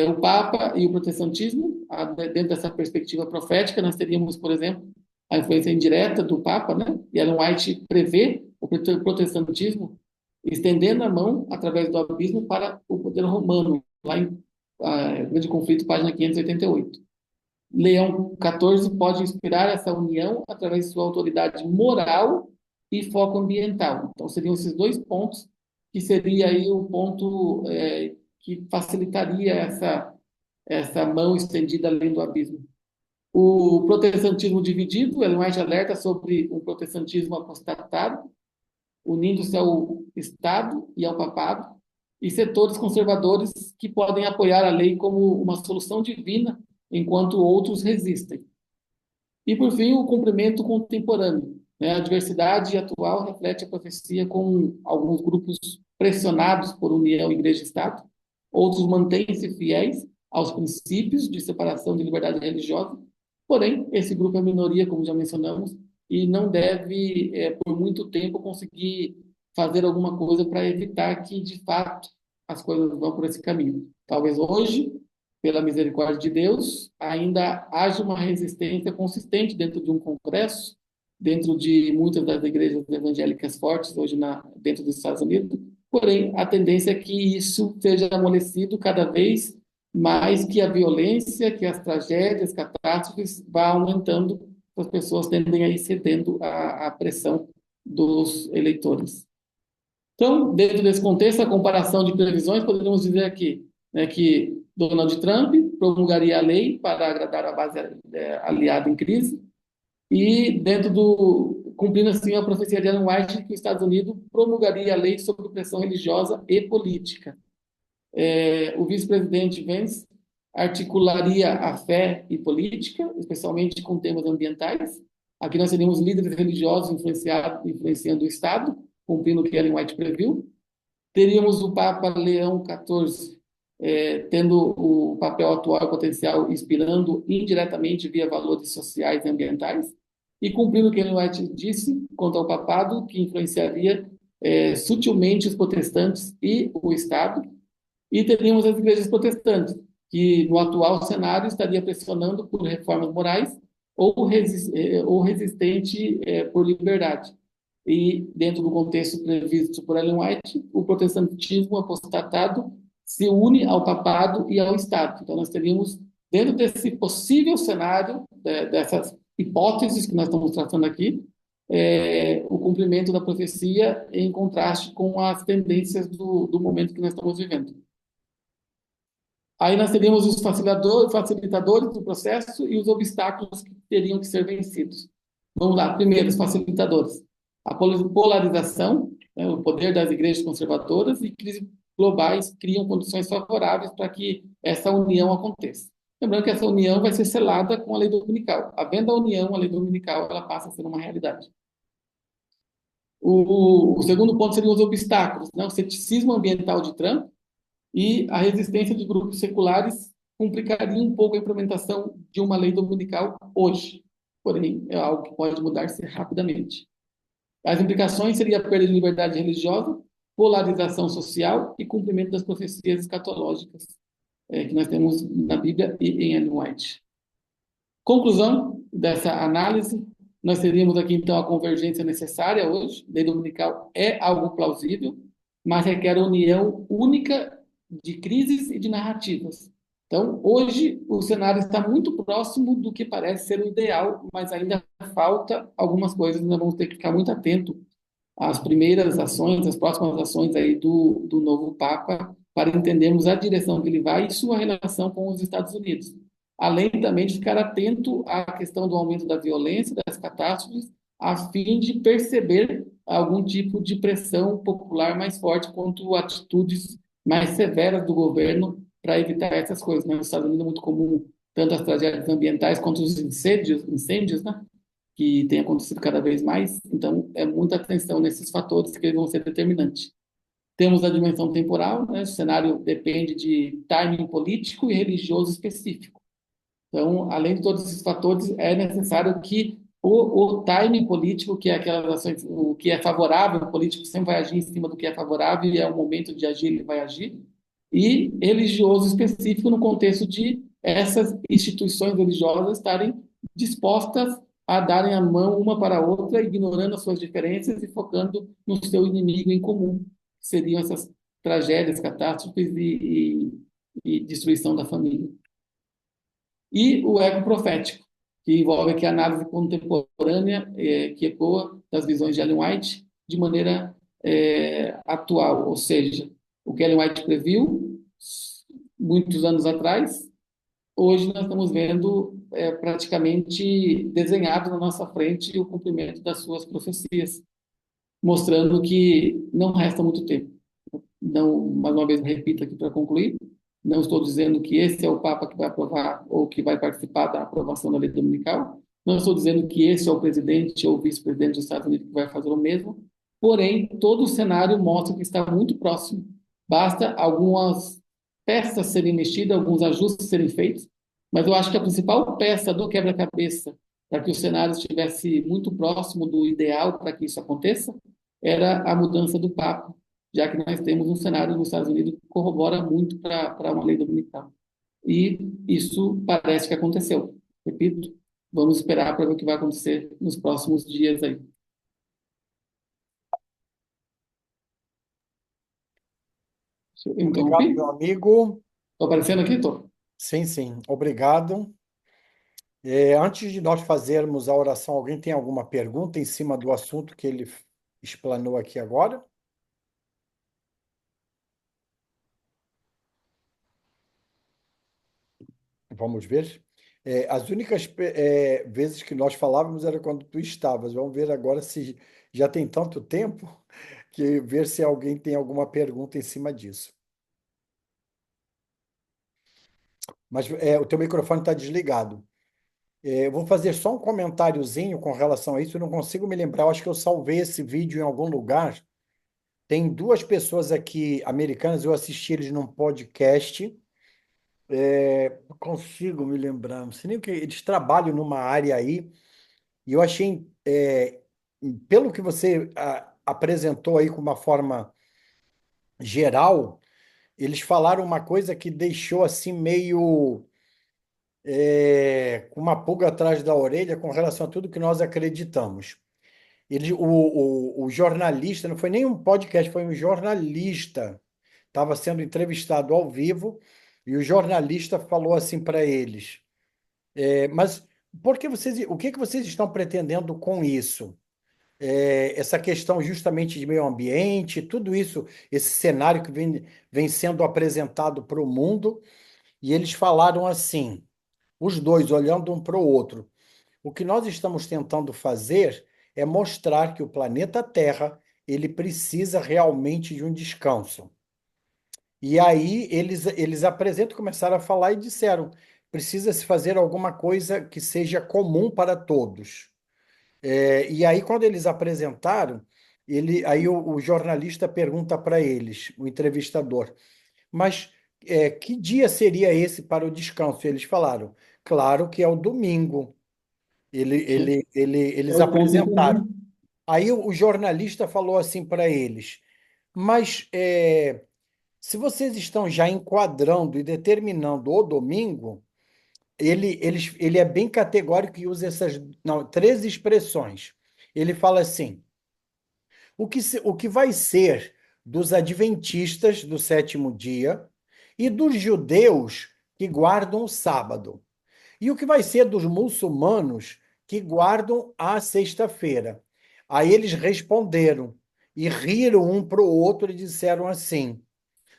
O Papa e o protestantismo, dentro dessa perspectiva profética, nós teríamos, por exemplo, a influência indireta do Papa, né? E Ellen White prevê o protestantismo estendendo a mão através do abismo para o poder romano, lá em Grande Conflito, página 588. Leão XIV pode inspirar essa união através de sua autoridade moral e foco ambiental. Então, seriam esses dois pontos que seria aí o ponto que facilitaria essa mão estendida além do abismo. O protestantismo dividido, ele mais alerta sobre um protestantismo apostatado, unindo-se ao Estado e ao papado, e setores conservadores que podem apoiar a lei como uma solução divina, enquanto outros resistem. E, por fim, o cumprimento contemporâneo. Né? A diversidade atual reflete a profecia com alguns grupos pressionados por união igreja-estado, outros mantêm-se fiéis aos princípios de separação de liberdade religiosa, porém, esse grupo é minoria, como já mencionamos, e não deve, por muito tempo, conseguir fazer alguma coisa para evitar que, de fato, as coisas vão por esse caminho. Talvez hoje, pela misericórdia de Deus, ainda haja uma resistência consistente dentro de um congresso, dentro de muitas das igrejas evangélicas fortes hoje dentro dos Estados Unidos. Porém, a tendência é que isso seja amolecido cada vez mais, que a violência, que as tragédias, catástrofes vá aumentando, as pessoas tendem a ir cedendo à pressão dos eleitores. Então, dentro desse contexto, a comparação de previsões, poderíamos dizer aqui, né, que Donald Trump promulgaria a lei para agradar a base aliada em crise, e cumprindo assim a profecia de Ellen White, que os Estados Unidos promulgaria a lei sobre pressão religiosa e política. O vice-presidente Vance articularia a fé e política, especialmente com temas ambientais. Aqui nós teríamos líderes religiosos influenciando o Estado, cumprindo o que Ellen White previu. Teríamos o Papa Leão XIV tendo o papel atual e potencial, inspirando indiretamente via valores sociais e ambientais, e cumprindo o que Ellen White disse quanto ao papado, que influenciaria sutilmente os protestantes e o Estado. E teríamos as igrejas protestantes, que no atual cenário estaria pressionando por reformas morais ou resistente por liberdade. E dentro do contexto previsto por Ellen White, o protestantismo apostatado se une ao papado e ao Estado. Então, nós teríamos, dentro desse possível cenário, dessas hipóteses que nós estamos tratando aqui, o cumprimento da profecia em contraste com as tendências do momento que nós estamos vivendo. Aí nós teríamos os facilitadores do processo e os obstáculos que teriam que ser vencidos. Vamos lá, primeiro, os facilitadores. A polarização, né, o poder das igrejas conservadoras e crises globais criam condições favoráveis para que essa união aconteça. Lembrando que essa união vai ser selada com a lei dominical. Havendo a união, a lei dominical, ela passa a ser uma realidade. O segundo ponto seriam os obstáculos, né? O ceticismo ambiental de Trump e a resistência de grupos seculares complicaria um pouco a implementação de uma lei dominical hoje. Porém, é algo que pode mudar-se rapidamente. As implicações seriam a perda de liberdade religiosa, polarização social e cumprimento das profecias escatológicas que nós temos na Bíblia e em Ellen White. Conclusão dessa análise, nós teríamos aqui então a convergência necessária hoje. Lei dominical é algo plausível, mas requer a união única de crises e de narrativas. Então, hoje o cenário está muito próximo do que parece ser o ideal, mas ainda falta algumas coisas. Nós vamos ter que ficar muito atento às primeiras ações, às próximas ações aí do novo Papa, para entendermos a direção que ele vai e sua relação com os Estados Unidos. Além também de ficar atento à questão do aumento da violência, das catástrofes, a fim de perceber algum tipo de pressão popular mais forte quanto a atitudes mais severas do governo para evitar essas coisas. Nos Estados Unidos é muito comum tanto as tragédias ambientais quanto os incêndios, né? Que tem acontecido cada vez mais. Então, é muita atenção nesses fatores que vão ser determinantes. Temos a dimensão temporal, né? O cenário depende de timing político e religioso específico. Então, além de todos esses fatores, é necessário que o timing político, que é aquelas ações, o que é favorável, o político sempre vai agir em cima do que é favorável e é o momento de agir, ele vai agir, e religioso específico no contexto de essas instituições religiosas estarem dispostas a darem a mão uma para a outra, ignorando as suas diferenças e focando no seu inimigo em comum, que seriam essas tragédias, catástrofes e destruição da família. E o ego profético, que envolve aqui a análise contemporânea, que ecoa das visões de Ellen White de maneira atual, ou seja, o que Ellen White previu muitos anos atrás, hoje nós estamos vendo praticamente desenhado na nossa frente o cumprimento das suas profecias, mostrando que não resta muito tempo. Não, mais uma vez, repito aqui para concluir, não estou dizendo que esse é o Papa que vai aprovar ou que vai participar da aprovação da lei dominical. Não estou dizendo que esse é o presidente ou o vice-presidente dos Estados Unidos que vai fazer o mesmo. Porém, todo o cenário mostra que está muito próximo. Basta algumas peças serem mexidas, alguns ajustes serem feitos. Mas eu acho que a principal peça do quebra-cabeça para que o cenário estivesse muito próximo do ideal para que isso aconteça era a mudança do Papa, já que nós temos um cenário nos Estados Unidos que corrobora muito para uma lei dominical. E isso parece que aconteceu. Repito, vamos esperar para ver o que vai acontecer nos próximos dias aí. Eu Obrigado, interrompi? meu amigo. Estou aparecendo aqui? Estou. Sim, sim, obrigado. Antes de nós fazermos a oração, alguém tem alguma pergunta em cima do assunto que ele explanou aqui agora? Vamos ver. As únicas vezes que nós falávamos era quando tu estavas. Vamos ver agora se já tem tanto tempo que ver se alguém tem alguma pergunta em cima disso. Mas o teu microfone está desligado. Eu vou fazer só um comentáriozinho com relação a isso. Eu não consigo me lembrar. Eu acho que eu salvei esse vídeo em algum lugar. Tem duas pessoas aqui americanas. Eu assisti eles num podcast. Não consigo me lembrar. Não sei nem o que. Eles trabalham numa área aí. E eu achei, pelo que você apresentou aí com uma forma geral, eles falaram uma coisa que deixou assim meio com uma pulga atrás da orelha com relação a tudo que nós acreditamos. O jornalista, não foi nem um podcast, foi um jornalista, estava sendo entrevistado ao vivo, e o jornalista falou assim para eles: mas o que que vocês estão pretendendo com isso? Essa questão justamente de meio ambiente, tudo isso, esse cenário que vem sendo apresentado para o mundo, e eles falaram assim, os dois olhando um para o outro: o que nós estamos tentando fazer é mostrar que o planeta Terra ele precisa realmente de um descanso. E aí eles apresentam, começaram a falar e disseram: precisa se fazer alguma coisa que seja comum para todos. E aí, quando eles apresentaram, aí o jornalista pergunta para eles, o entrevistador: mas que dia seria esse para o descanso? Eles falaram, claro que é o domingo. É Eles o ponto em apresentaram. comum. Aí o jornalista falou assim para eles, mas se vocês estão já enquadrando e determinando o domingo, ele é bem categórico e usa essas, não, três expressões. Ele fala assim: o que vai ser dos adventistas do sétimo dia e dos judeus que guardam o sábado? E o que vai ser dos muçulmanos que guardam a sexta-feira? Aí eles responderam e riram um para o outro e disseram assim: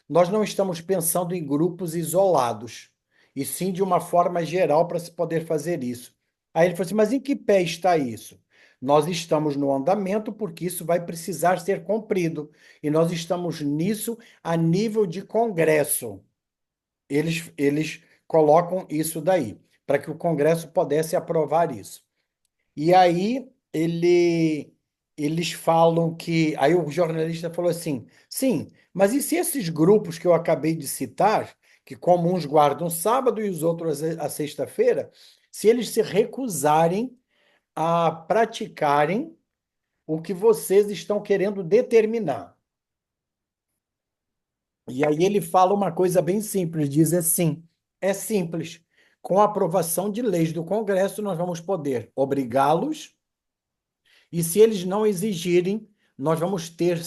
nós não estamos pensando em grupos isolados, e sim de uma forma geral para se poder fazer isso. Aí ele falou assim: mas em que pé está isso? Nós estamos no andamento porque isso vai precisar ser cumprido, e nós estamos nisso a nível de Congresso. Eles colocam isso daí, para que o Congresso pudesse aprovar isso. E aí eles falam que. Aí o jornalista falou assim: sim, mas e se esses grupos que eu acabei de citar, que como uns guardam sábado e os outros a sexta-feira, se eles se recusarem a praticarem o que vocês estão querendo determinar? E aí ele fala uma coisa bem simples, diz assim: é simples. Com a aprovação de leis do Congresso, nós vamos poder obrigá-los, e se eles não exigirem, nós vamos ter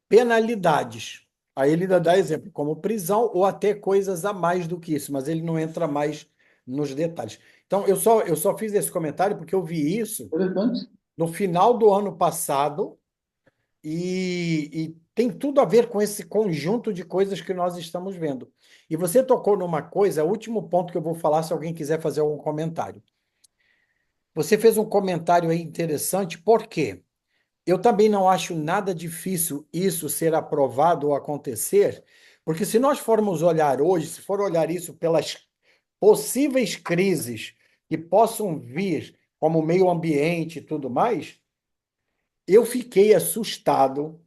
penalidades. Aí ele ainda dá exemplo, como prisão ou até coisas a mais do que isso, mas ele não entra mais nos detalhes. Então, eu só fiz esse comentário porque eu vi isso Interessante. no final do ano passado e tem tudo a ver com esse conjunto de coisas que nós estamos vendo. E você tocou numa coisa, o último ponto que eu vou falar, se alguém quiser fazer algum comentário. Você fez um comentário aí interessante, por quê? Eu também não acho nada difícil isso ser aprovado ou acontecer, porque se nós formos olhar hoje, se for olhar isso pelas possíveis crises que possam vir, como meio ambiente e tudo mais, eu fiquei assustado.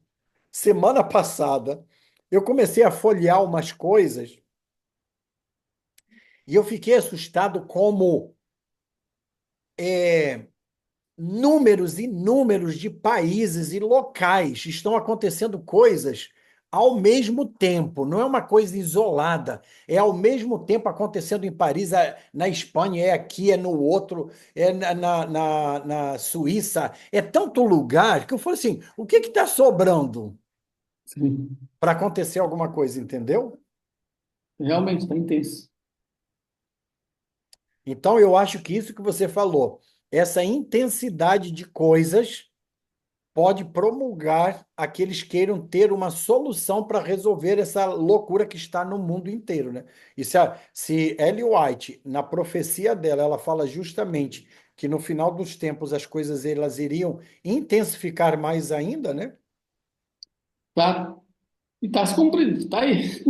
Semana passada, eu comecei a folhear umas coisas e eu fiquei assustado como números e números de países e locais estão acontecendo coisas ao mesmo tempo, não é uma coisa isolada, é ao mesmo tempo acontecendo em Paris, na Espanha, é aqui, é no outro, é na Suíça, é tanto lugar que eu falo assim: o que está sobrando Sim. para acontecer alguma coisa, entendeu? Realmente está intenso. Então, eu acho que isso que você falou, essa intensidade de coisas pode promulgar aqueles queiram ter uma solução para resolver essa loucura que está no mundo inteiro, né? E se Ellen White, na profecia dela, ela fala justamente que no final dos tempos as coisas elas iriam intensificar mais ainda, né? Tá? E está se cumprindo, está aí, está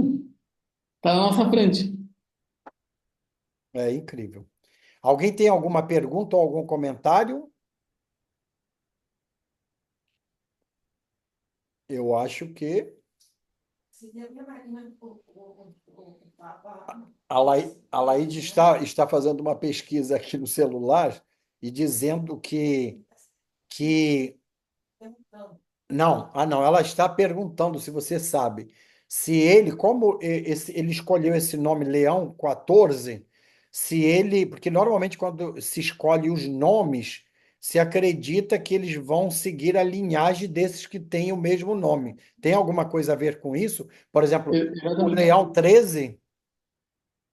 na nossa frente. É incrível. Alguém tem alguma pergunta ou algum comentário? Eu acho que a Laide está fazendo uma pesquisa aqui no celular e dizendo que não, não, ela está perguntando se você sabe se ele, como ele escolheu esse nome Leão 14, se ele, porque normalmente quando se escolhe os nomes, se acredita que eles vão seguir a linhagem desses que têm o mesmo nome. Tem alguma coisa a ver com isso? Por exemplo, o Exatamente. Leão 13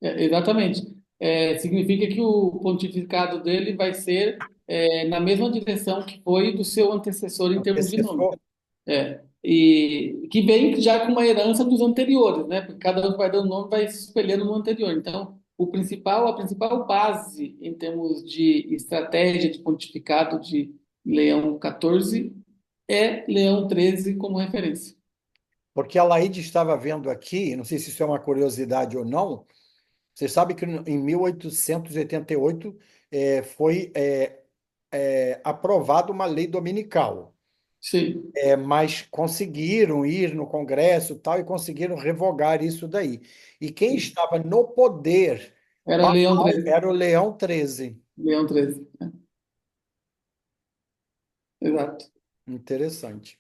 Exatamente. Significa que o pontificado dele vai ser na mesma direção que foi do seu antecessor em termos de nome. antecessor. E que vem já com uma herança dos anteriores, né? Porque cada um que vai dando nome vai se espelhando no anterior. Então, a principal base em termos de estratégia de pontificado de Leão 14 é Leão 13 como referência. Porque a Laíde estava vendo aqui, não sei se isso é uma curiosidade ou não, você sabe que em 1888 foi aprovada uma lei dominical. Sim. mas conseguiram ir no Congresso e tal e conseguiram revogar isso daí. E quem Sim. estava no poder Era Leão 13. era o Leão 13. Leão 13. Exato. Interessante.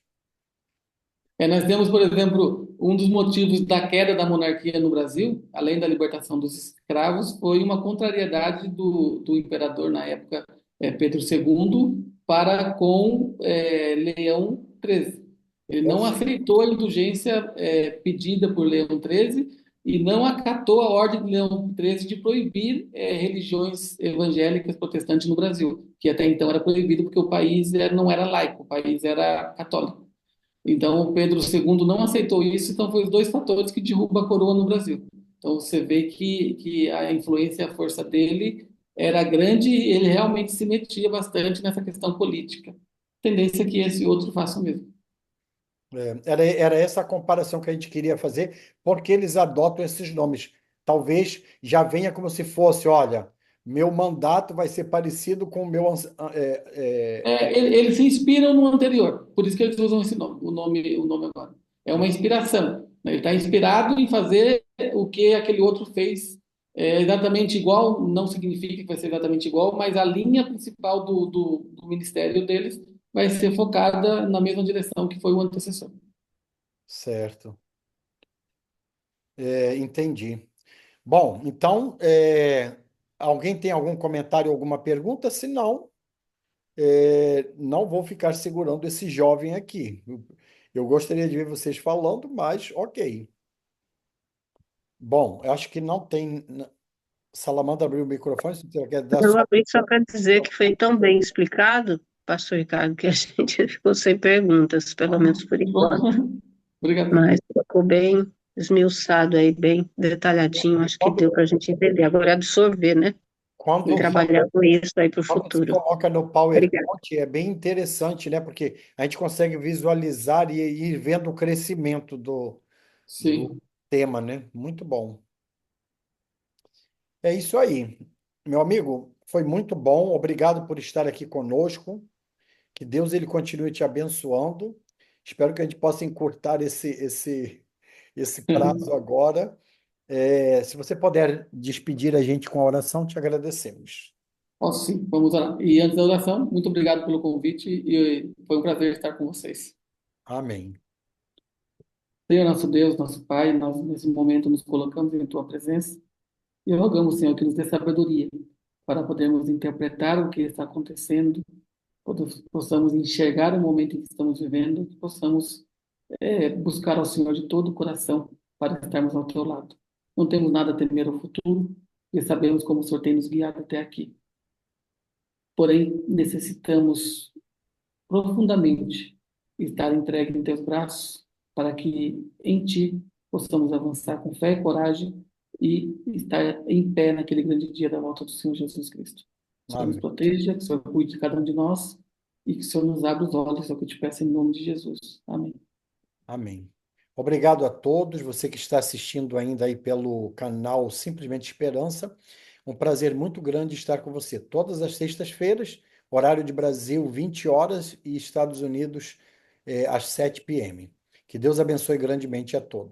Nós temos, por exemplo, um dos motivos da queda da monarquia no Brasil, além da libertação dos escravos, foi uma contrariedade do imperador na época, Pedro II, para com Leão XIII. Ele Ou não aceitou a indulgência pedida por Leão XIII e não acatou a ordem de Leão XIII de proibir religiões evangélicas protestantes no Brasil, que até então era proibido porque o país não era laico, o país era católico. Então, o Pedro II não aceitou isso, então foi os dois fatores que derrubam a coroa no Brasil. Então, você vê que a influência e a força dele era grande e ele realmente se metia bastante nessa questão política. Tendência é que esse outro faça o mesmo. Era essa a comparação que a gente queria fazer, porque eles adotam esses nomes. Talvez já venha como se fosse, olha, meu mandato vai ser parecido com o meu. Eles se inspiram no anterior, por isso que eles usam esse nome, o nome agora. É uma inspiração, né? Ele está inspirado em fazer o que aquele outro fez exatamente igual, não significa que vai ser exatamente igual, mas a linha principal do ministério deles vai ser focada na mesma direção que foi o antecessor. Certo. Entendi. Bom, então, alguém tem algum comentário, alguma pergunta? Se não, não vou ficar segurando esse jovem aqui. Eu gostaria de ver vocês falando, mas ok. Bom, eu acho que não tem. Salamandra abriu o microfone, se você quer dar Eu só. abri só para dizer que foi tão bem explicado, pastor Ricardo, que a gente ficou sem perguntas, pelo menos por Bom, enquanto. obrigado. Mas ficou bem esmiuçado aí, bem detalhadinho, acho que deu Quando, para a gente entender. Agora é absorver, né? E Sim. trabalhar com isso aí para o quando se futuro. coloca no Obrigada. PowerPoint, é bem interessante, né? Porque a gente consegue visualizar e ir vendo o crescimento do Sim. tema, né? Muito bom. É isso aí. Meu amigo, foi muito bom. Obrigado por estar aqui conosco. Que Deus ele continue te abençoando. Espero que a gente possa encurtar esse prazo agora. Se você puder despedir a gente com a oração, te agradecemos. Posso sim, vamos orar. E antes da oração, muito obrigado pelo convite e foi um prazer estar com vocês. Amém. Senhor nosso Deus, nosso Pai, nós nesse momento nos colocamos em Tua presença e rogamos, Senhor, que nos dê sabedoria para podermos interpretar o que está acontecendo, possamos enxergar o momento em que estamos vivendo, que possamos buscar ao Senhor de todo o coração para estarmos ao Teu lado. Não temos nada a temer ao futuro e sabemos como o Senhor tem nos guiado até aqui. Porém, necessitamos profundamente estar entregue em teus braços, para que em ti possamos avançar com fé e coragem e estar em pé naquele grande dia da volta do Senhor Jesus Cristo. Que o Senhor nos Amém. proteja, que o Senhor cuide de cada um de nós e que o Senhor nos abra os olhos, é o que eu te peço em nome de Jesus. Amém. Amém. Obrigado a todos, você que está assistindo ainda aí pelo canal Simplesmente Esperança. Um prazer muito grande estar com você. Todas as sextas-feiras, horário de Brasil, 20 horas, e Estados Unidos, às 7 p.m. Que Deus abençoe grandemente a todos.